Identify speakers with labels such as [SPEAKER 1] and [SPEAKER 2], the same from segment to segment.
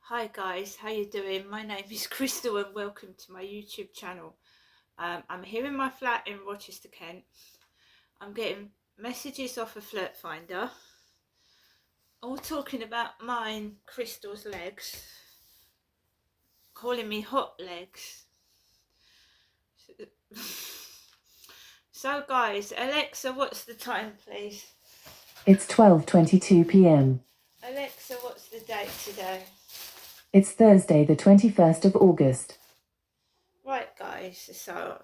[SPEAKER 1] Hi guys, how you doing? My name is Crystal and welcome to my YouTube channel. I'm here in my flat in Rochester, Kent. I'm getting messages off a flirt finder, all talking about mine, Crystal's legs, calling me hot legs. So guys, Alexa, what's the time please?
[SPEAKER 2] It's 12:22 p.m.
[SPEAKER 1] Alexa, what's the date today?
[SPEAKER 2] It's Thursday, the 21st of August.
[SPEAKER 1] Right guys, so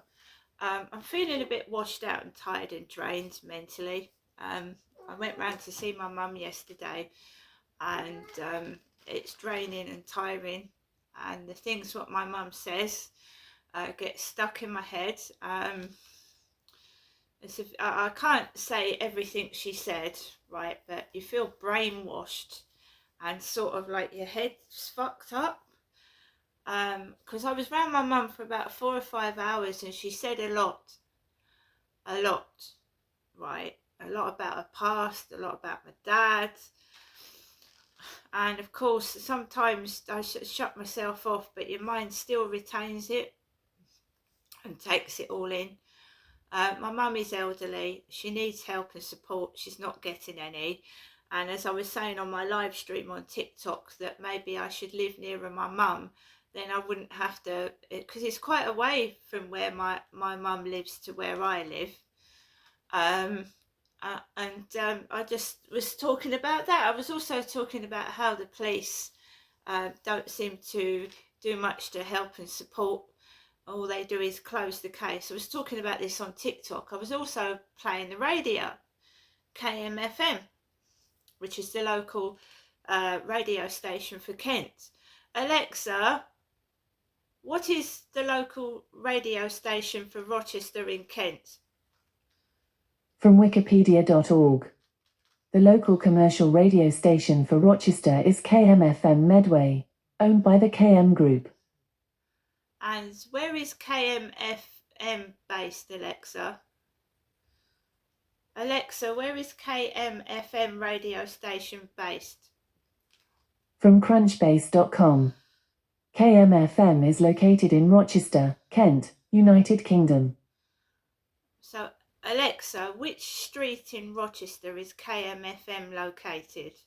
[SPEAKER 1] I'm feeling a bit washed out and tired and drained mentally. I went round to see my mum yesterday and it's draining and tiring, and the things what my mum says get stuck in my head. As if I can't say everything she said, right, but you feel brainwashed and sort of like your head's fucked up. Because I was around my mum for about 4 or 5 hours and she said a lot, right? A lot about her past, a lot about my dad. And of course, sometimes I shut myself off, but your mind still retains it and takes it all in. My mum is elderly. She needs help and support. She's not getting any. And as I was saying on my live stream on TikTok, that maybe I should live nearer my mum, then I wouldn't have to, because it's quite away from where my mum lives to where I live. I just was talking about that. I was also talking about how the police don't seem to do much to help and support. All they do is close the case. I was talking about this on TikTok. I was also playing the radio, KMFM, which is the local radio station for Kent. Alexa, what is the local radio station for Rochester in Kent?
[SPEAKER 2] From wikipedia.org. The local commercial radio station for Rochester is KMFM Medway, owned by the KM Group.
[SPEAKER 1] And where is KMFM based, Alexa? Alexa, where is KMFM radio station based?
[SPEAKER 2] From crunchbase.com. KMFM is located in Rochester, Kent, United Kingdom.
[SPEAKER 1] So, Alexa, which street in Rochester is KMFM located?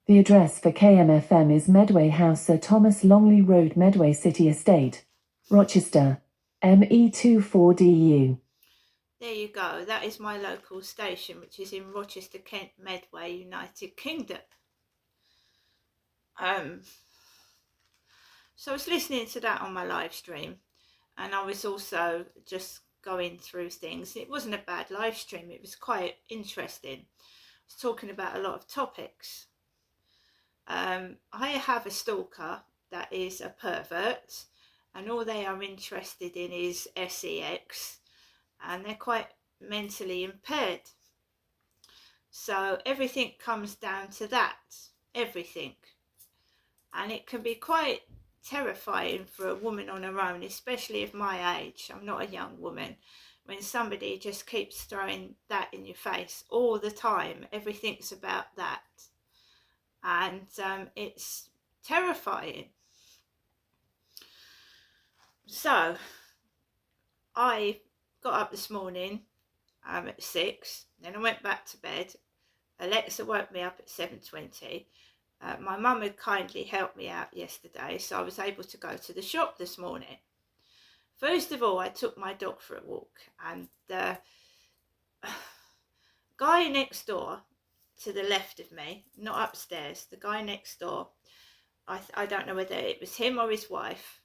[SPEAKER 2] The address for KMFM is Medway House, Sir Thomas Longley Road, Medway City Estate, Rochester, ME24DU.
[SPEAKER 1] There you go. That is my local station, which is in Rochester, Kent, Medway, United Kingdom. So I was listening to that on my live stream, and I was also just going through things. It wasn't a bad live stream. It was quite interesting. I was talking about a lot of topics. I have a stalker that is a pervert, and all they are interested in is sex, and they're quite mentally impaired. So everything comes down to that, everything. And it can be quite terrifying for a woman on her own, especially of my age. I'm not a young woman. When somebody just keeps throwing that in your face all the time, everything's about that. And it's terrifying. So I got up this morning at 6, then I went back to bed. Alexa woke me up at 7:20. My mum had kindly helped me out yesterday, so I was able to go to the shop this morning. First of all, I took my dog for a walk, and the guy next door to the left of me, not upstairs, the guy next door, I don't know whether it was him or his wife.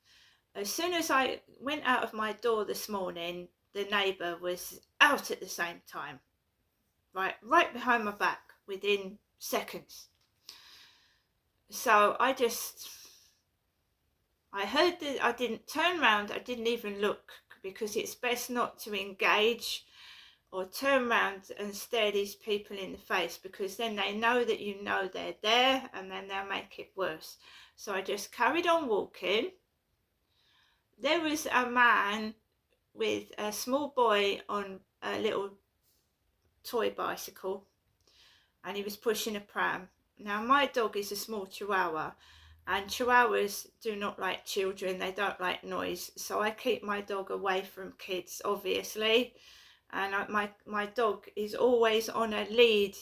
[SPEAKER 1] As soon as I went out of my door this morning, the neighbour was out at the same time, right behind my back, within seconds. So I heard that. I didn't turn around, I didn't even look, because it's best not to engage or turn around and stare these people in the face, because then they know that you know they're there, and then they'll make it worse. So I just carried on walking. There was a man with a small boy on a little toy bicycle, and he was pushing a pram. Now my dog is a small chihuahua, And chihuahuas do not like children, they don't like noise. So I keep my dog away from kids, obviously. And my dog is always on a lead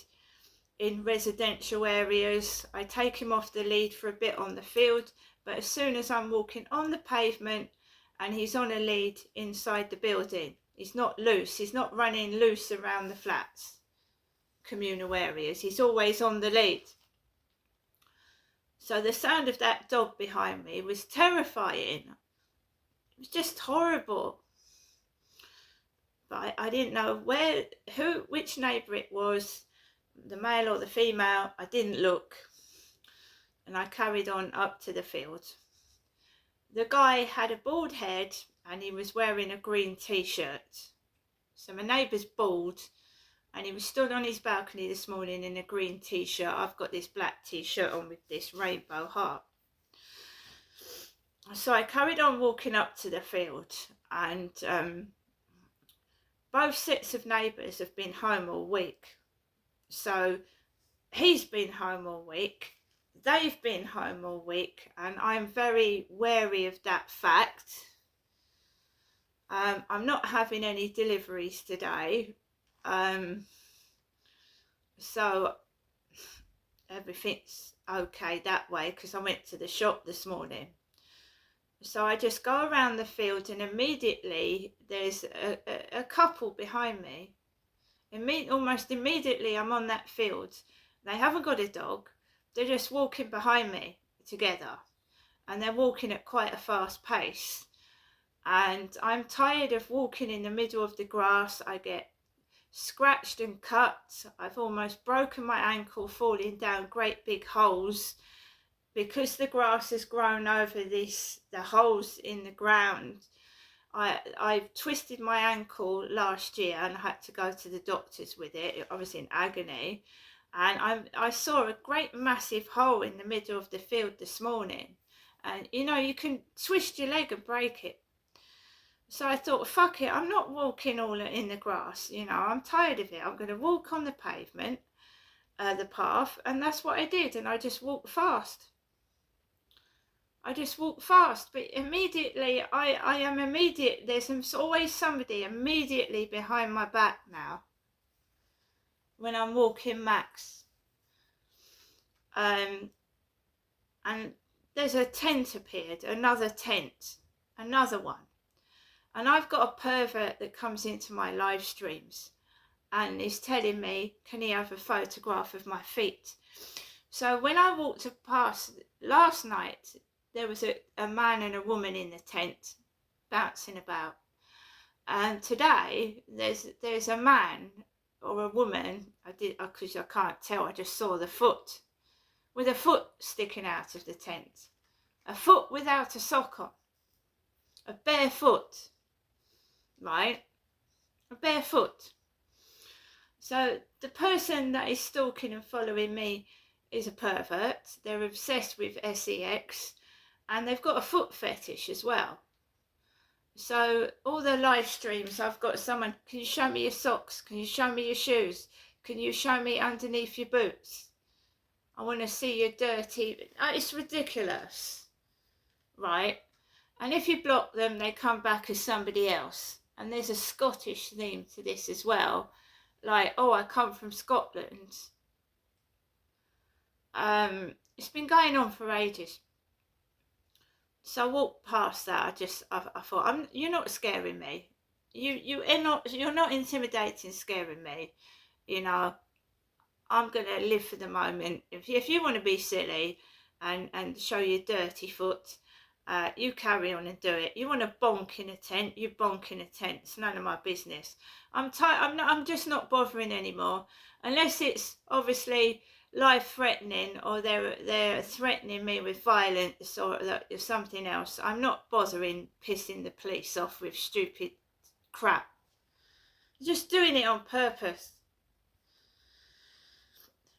[SPEAKER 1] in residential areas. I take him off the lead for a bit on the field, but as soon as I'm walking on the pavement and he's on a lead inside the building, he's not loose, he's not running loose around the flats, communal areas, he's always on the lead. So the sound of that dog behind me was terrifying. It was just horrible. But I didn't know which neighbour it was, the male or the female. I didn't look. And I carried on up to the field. The guy had a bald head and he was wearing a green t-shirt. So my neighbour's bald and he was stood on his balcony this morning in a green t-shirt. I've got this black t-shirt on with this rainbow heart. So I carried on walking up to the field, and both sets of neighbours have been home all week. So he's been home all week, they've been home all week, and I'm very wary of that fact. I'm not having any deliveries today, so everything's okay that way, because I went to the shop this morning. So I just go around the field and immediately there's a couple behind me. Almost immediately I'm on that field. They haven't got a dog, they're just walking behind me together, and they're walking at quite a fast pace. And I'm tired of walking in the middle of the grass. I get scratched and cut. I've almost broken my ankle falling down great big holes because the grass has grown over the holes in the ground. I twisted my ankle last year and I had to go to the doctors with it. I was in agony, and I saw a great massive hole in the middle of the field this morning, and you can twist your leg and break it. So I thought, fuck it, I'm not walking all in the grass, I'm tired of it. I'm going to walk on the pavement, the path, and that's what I did. And I just walked fast. But immediately, there's always somebody immediately behind my back now when I'm walking max. And there's a tent appeared, another tent, another one. And I've got a pervert that comes into my live streams and is telling me, can he have a photograph of my feet? So when I walked past last night, there was a man and a woman in the tent bouncing about. And today there's a man or a woman, because I can't tell, I just saw the foot, with a foot sticking out of the tent. A foot without a sock on. A bare foot. Right? A bare foot. So the person that is stalking and following me is a pervert. They're obsessed with sex, and they've got a foot fetish as well. So all the live streams, I've got someone, can you show me your socks? Can you show me your shoes? Can you show me underneath your boots? I want to see your dirty... It's ridiculous, right? And if you block them, they come back as somebody else. And there's a Scottish theme to this as well. Like, oh, I come from Scotland. It's been going on for ages. So I walked past that. I thought, you're not scaring me. You're not intimidating, scaring me. I'm gonna live for the moment. If you want to be silly and show your dirty foot, you carry on and do it. You want to bonk in a tent, you bonk in a tent. It's none of my business. I'm just not bothering anymore, unless it's obviously life-threatening, or they're threatening me with violence or something else. I'm not bothering pissing the police off with stupid crap. Just doing it on purpose.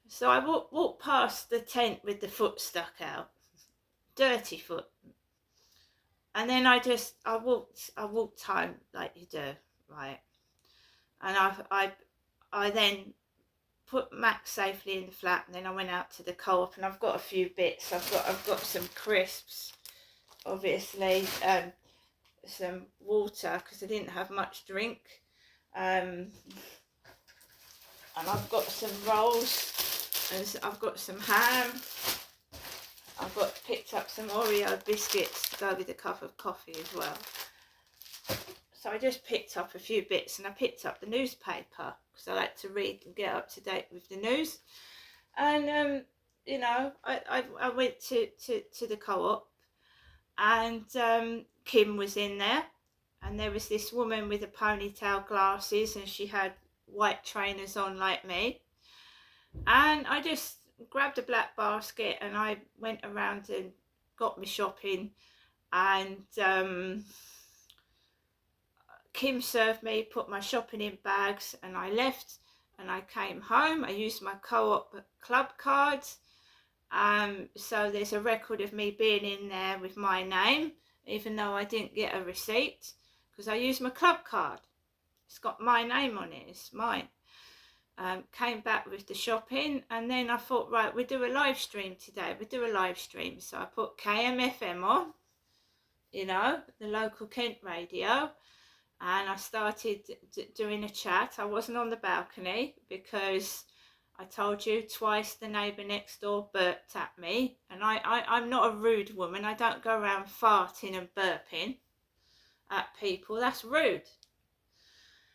[SPEAKER 1] So I walked past the tent with the foot stuck out, dirty foot, and then I walked home like you do, right? And I then put Max safely in the flat, and then I went out to the co-op, and I've got a few bits. I've got some crisps, obviously, some water because I didn't have much drink, and I've got some rolls, and I've got some ham. I've picked up some Oreo biscuits to go with a cup of coffee as well. So I just picked up a few bits, and I picked up the newspaper because I like to read and get up to date with the news. And you know, I went to the co-op, and Kim was in there, and there was this woman with a ponytail, glasses, and she had white trainers on like me. And I just grabbed a black basket and I went around and got my shopping, and Kim served me, put my shopping in bags, and I left, and I came home. I used my co-op club cards, so there's a record of me being in there with my name, even though I didn't get a receipt, because I used my club card. It's got my name on it, it's mine. Came back with the shopping, and then I thought, right, we'll do a live stream today. We'll do a live stream. So I put KMFM on, you know, the local Kent radio, and I started doing a chat. I wasn't on the balcony because I told you twice the neighbour next door burped at me, and I'm not a rude woman. I don't go around farting and burping at people. That's rude.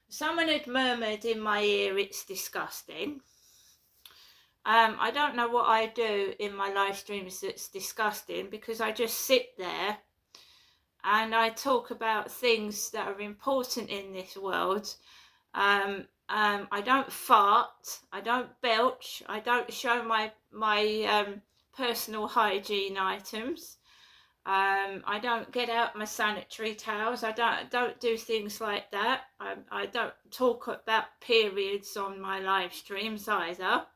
[SPEAKER 1] Someone had murmured in my ear, "It's disgusting." I don't know what I do in my live streams that's disgusting, because I just sit there and I talk about things that are important in this world. I don't fart, I don't belch, I don't show my personal hygiene items. I don't get out my sanitary towels. I don't do things like that. I don't talk about periods on my live streams either.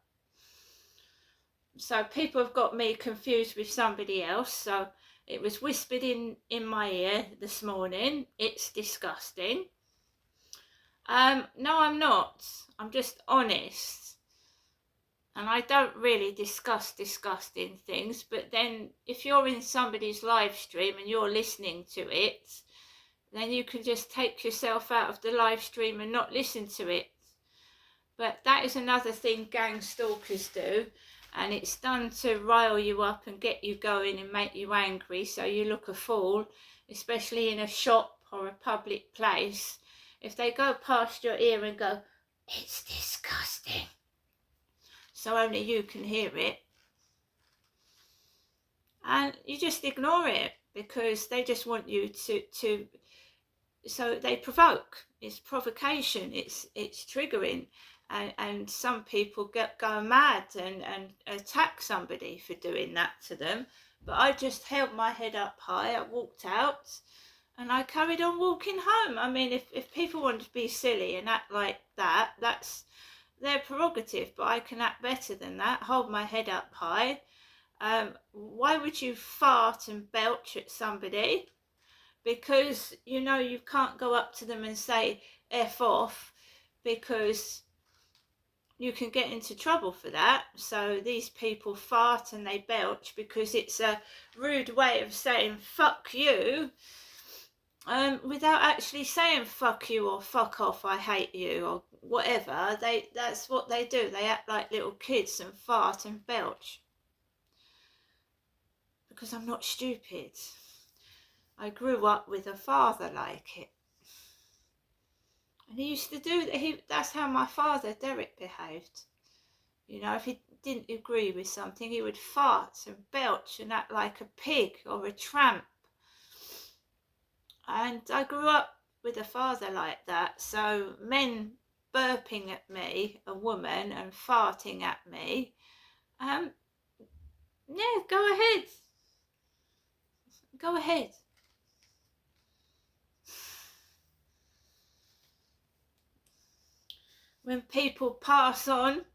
[SPEAKER 1] So people have got me confused with somebody else. So it was whispered in my ear this morning, "It's disgusting." No, I'm not. I'm just honest. And I don't really discuss disgusting things, but then if you're in somebody's live stream and you're listening to it, then you can just take yourself out of the live stream and not listen to it. But that is another thing gang stalkers do, and it's done to rile you up and get you going and make you angry, so you look a fool, especially in a shop or a public place. If they go past your ear and go, "It's disgusting," so only you can hear it, and you just ignore it, because they just want you to so they provoke. It's provocation, it's triggering, and some people go mad and attack somebody for doing that to them. But I just held my head up high, I walked out, and I carried on walking home. I mean, if people want to be silly and act like that, that's their prerogative, but I can act better than that, hold my head up high. Why would you fart and belch at somebody? Because you know you can't go up to them and say "F off," because you can get into trouble for that. So these people fart and they belch because it's a rude way of saying "fuck you," without actually saying "fuck you" or "fuck off," "I hate you," or whatever. That's what they do. They act like little kids and fart and belch. Because I'm not stupid. I grew up with a father like it. And he used to do that. That's how my father, Derek, behaved. You know, if he didn't agree with something, he would fart and belch and act like a pig or a tramp. And I grew up with a father like that. So men burping at me, a woman, and farting at me, yeah, go ahead. Go ahead. When people pass on,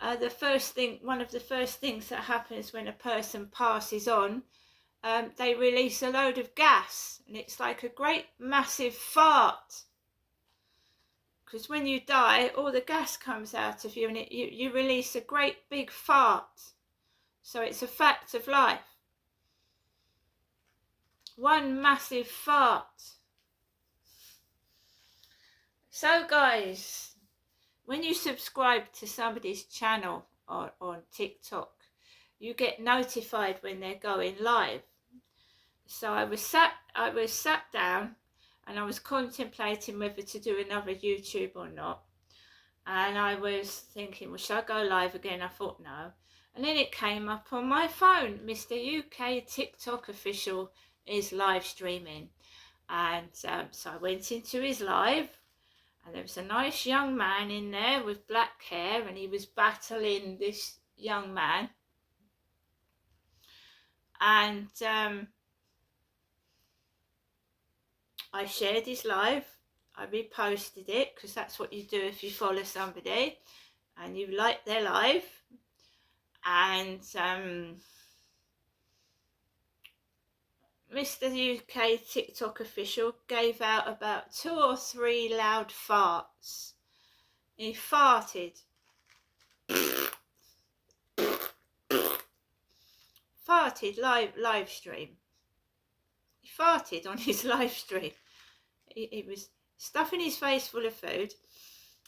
[SPEAKER 1] one of the first things that happens when a person passes on, they release a load of gas, and it's like a great massive fart. because when you die, all the gas comes out of you, and you release a great big fart. So it's a fact of life. One massive fart. So guys, when you subscribe to somebody's channel on TikTok, you get notified when they're going live. So I was sat down and I was contemplating whether to do another YouTube or not. And I was thinking, well, should I go live again? I thought no. And then it came up on my phone, Mr. UK TikTok official is live streaming. And so I went into his live, and there was a nice young man in there with black hair, and he was battling this young man. And I shared his live. I reposted it, because that's what you do if you follow somebody and you like their live. And Mr. UK TikTok official gave out about 2 or 3 loud farts. He farted. Farted live stream. He farted on his live stream. He was stuffing his face full of food,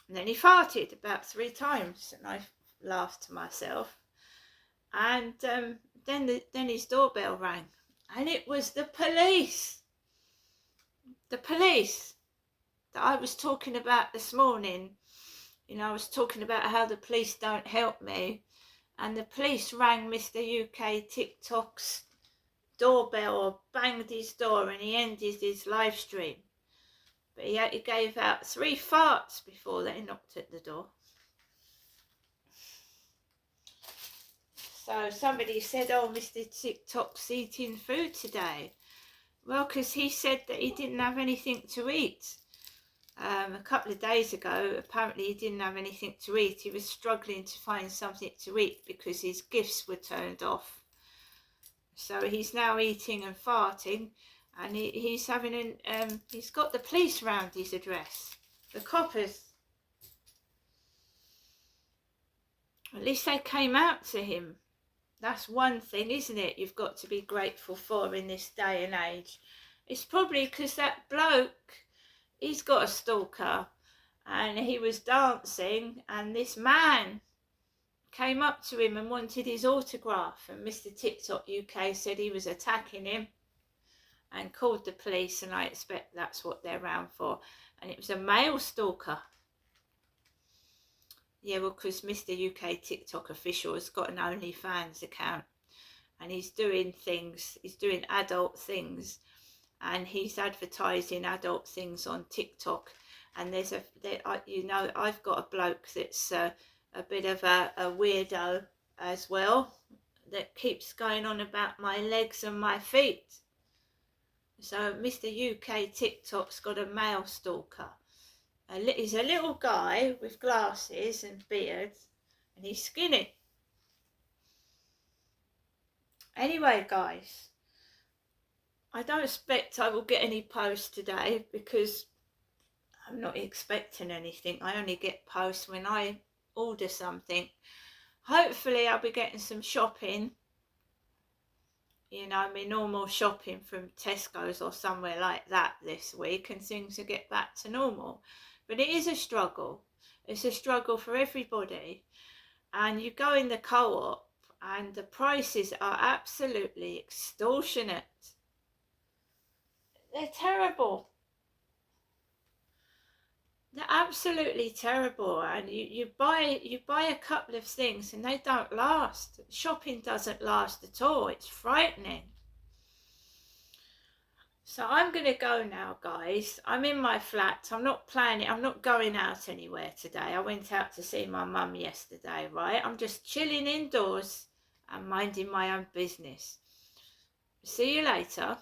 [SPEAKER 1] and then he farted about 3 times, and I laughed to myself. And then his doorbell rang, and it was the police. The police that I was talking about this morning. You know, I was talking about how the police don't help me, and the police rang Mr. UK TikTok's doorbell, or banged his door, and he ended his live stream. But he gave out 3 farts before they knocked at the door. So somebody said, oh, Mr. TikTok's eating food today. Well, because he said that he didn't have anything to eat. A couple of days ago, apparently he didn't have anything to eat. He was struggling to find something to eat because his gifts were turned off. So he's now eating and farting, and he's having he's got the police round his address, the coppers. At least they came out to him. That's one thing, isn't it, you've got to be grateful for in this day and age. It's probably because that bloke, he's got a stalker, and he was dancing, and this man came up to him and wanted his autograph, and Mr. TikTok UK said he was attacking him and called the police, and I expect that's what they're around for. And it was a male stalker. Yeah, well, because Mr. UK TikTok official has got an OnlyFans account, and he's doing things, he's doing adult things, and he's advertising adult things on TikTok. And you know, I've got a bloke that's a bit of a weirdo as well, that keeps going on about my legs and my feet. So Mr. UK TikTok's got a male stalker. He's a little guy with glasses and beard, and he's skinny. Anyway, guys, I don't expect I will get any posts today, because I'm not expecting anything. I only get posts when I order something. Hopefully I'll be getting some shopping, you know, my normal shopping from Tesco's or somewhere like that this week, and things will get back to normal. But it is a struggle. It's a struggle for everybody. And you go in the co-op, and the prices are absolutely extortionate. They're terrible. They're absolutely terrible. And you buy a couple of things and they don't last. Shopping doesn't last at all. It's frightening. So I'm going to go now, guys. I'm in my flat. I'm not planning. I'm not going out anywhere today. I went out to see my mum yesterday, right? I'm just chilling indoors and minding my own business. See you later.